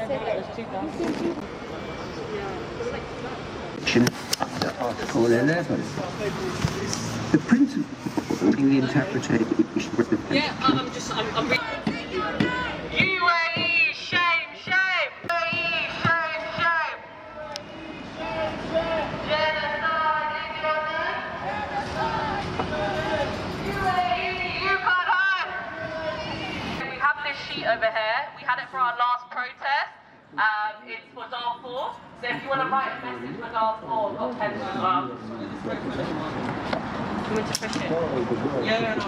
Under Article 11. The principle in the interpretation. I'm reading. UAE, shame, shame. UAE, shame, shame. Genocide in your name. UAE, you can't hide. We have this sheet over here. We had it for our last protest. It's for Darfur. So if you want to write a message for Darfur, we've got pens as well. You want to push it? Yeah, no.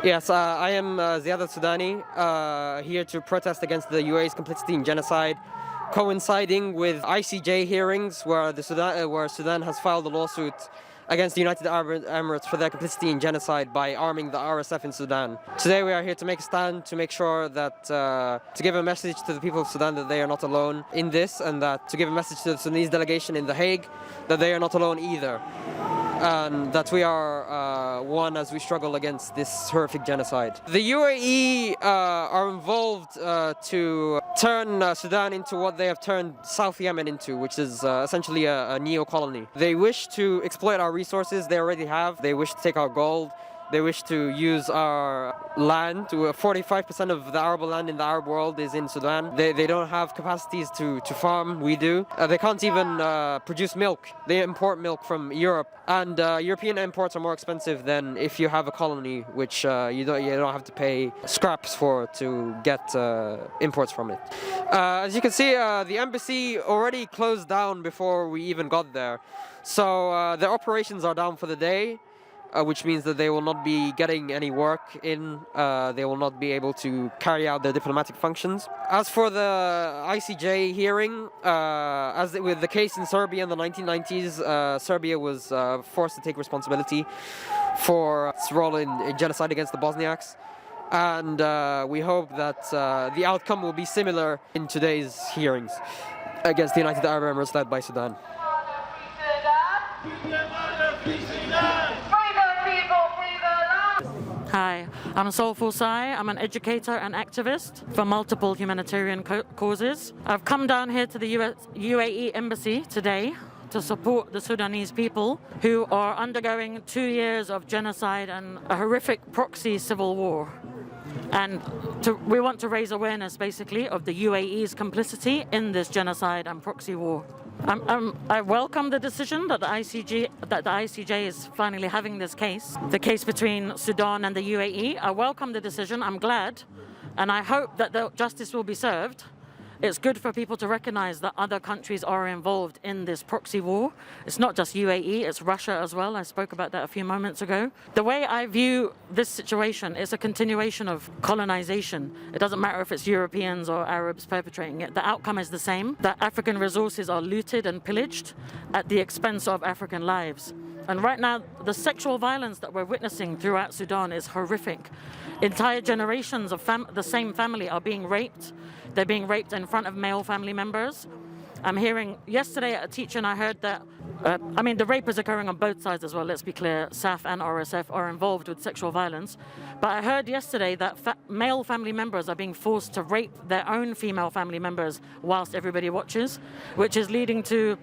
Yes, I am Ziada Sudani, here to protest against the UAE's complicity in genocide, coinciding with ICJ hearings where Sudan has filed a lawsuit against the United Arab Emirates for their complicity in genocide by arming the RSF in Sudan. Today we are here to make a stand, to make sure that, to give a message to the people of Sudan that they are not alone in this, and that to give a message to the Sudanese delegation in The Hague that they are not alone either. And that we are one as we struggle against this horrific genocide. The UAE are involved to turn Sudan into what they have turned South Yemen into, which is essentially a neo-colony. They wish to exploit our resources, they already have. They wish to take our gold. They wish to use our land. 45% of the arable land in the Arab world is in Sudan. They don't have capacities to farm, we do. They can't even produce milk. They import milk from Europe. And European imports are more expensive than if you have a colony, which you don't have to pay scraps for to get imports from it. As you can see, the embassy already closed down before we even got there. So their operations are down for the day. Which means that they will not be getting any work in, they will not be able to carry out their diplomatic functions. As for the ICJ hearing, as with the case in Serbia in the 1990s, Serbia was forced to take responsibility for its role in genocide against the Bosniaks. And we hope that the outcome will be similar in today's hearings against the United Arab Emirates led by Sudan. Hi, I'm Soulful Sai. I'm an educator and activist for multiple humanitarian causes. I've come down here to the UAE embassy today to support the Sudanese people who are undergoing 2 years of genocide and a horrific proxy civil war. And we want to raise awareness, basically, of the UAE's complicity in this genocide and proxy war. I welcome the decision that the ICJ is finally having this case, the case between Sudan and the UAE. I welcome the decision. I'm glad, and I hope that the justice will be served. It's good for people to recognize that other countries are involved in this proxy war. It's not just UAE, it's Russia as well. I spoke about that a few moments ago. The way I view this situation is a continuation of colonization. It doesn't matter if it's Europeans or Arabs perpetrating it. The outcome is the same, that African resources are looted and pillaged at the expense of African lives. And right now, the sexual violence that we're witnessing throughout Sudan is horrific. Entire generations of the same family are being raped. They're being raped in front of male family members. I'm hearing yesterday at a teach-in, I heard that, the rape is occurring on both sides as well, let's be clear. SAF and RSF are involved with sexual violence. But I heard yesterday that male family members are being forced to rape their own female family members whilst everybody watches, which is leading to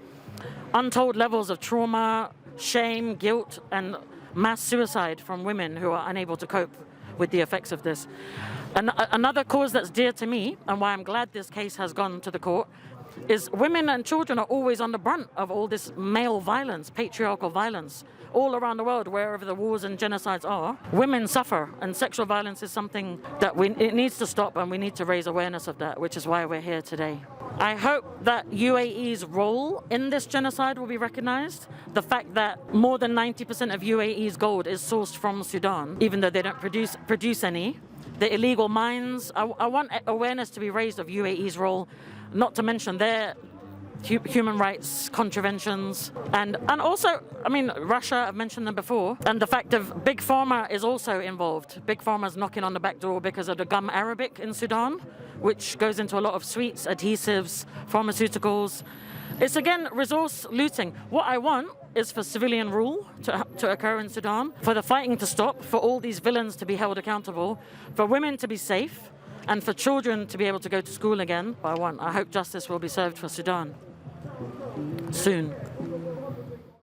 untold levels of trauma, shame, guilt, and mass suicide from women who are unable to cope with the effects of this. And another cause that's dear to me, and why I'm glad this case has gone to the court, is women and children are always on the brunt of all this male violence, patriarchal violence, all around the world, wherever the wars and genocides are, women suffer, and sexual violence is something that it needs to stop, and we need to raise awareness of that, which is why we're here today. I hope that UAE's role in this genocide will be recognized. The fact that more than 90% of UAE's gold is sourced from Sudan, even though they don't produce any. The illegal mines, I want awareness to be raised of UAE's role, not to mention their human rights contraventions, and also, I mean, Russia, I've mentioned them before, and the fact of Big Pharma is also involved. Big Pharma's knocking on the back door because of the gum arabic in Sudan, which goes into a lot of sweets, adhesives, pharmaceuticals. It's again resource looting. What I want is for civilian rule to occur in Sudan, for the fighting to stop, for all these villains to be held accountable, for women to be safe, and for children to be able to go to school again. I hope justice will be served for Sudan soon.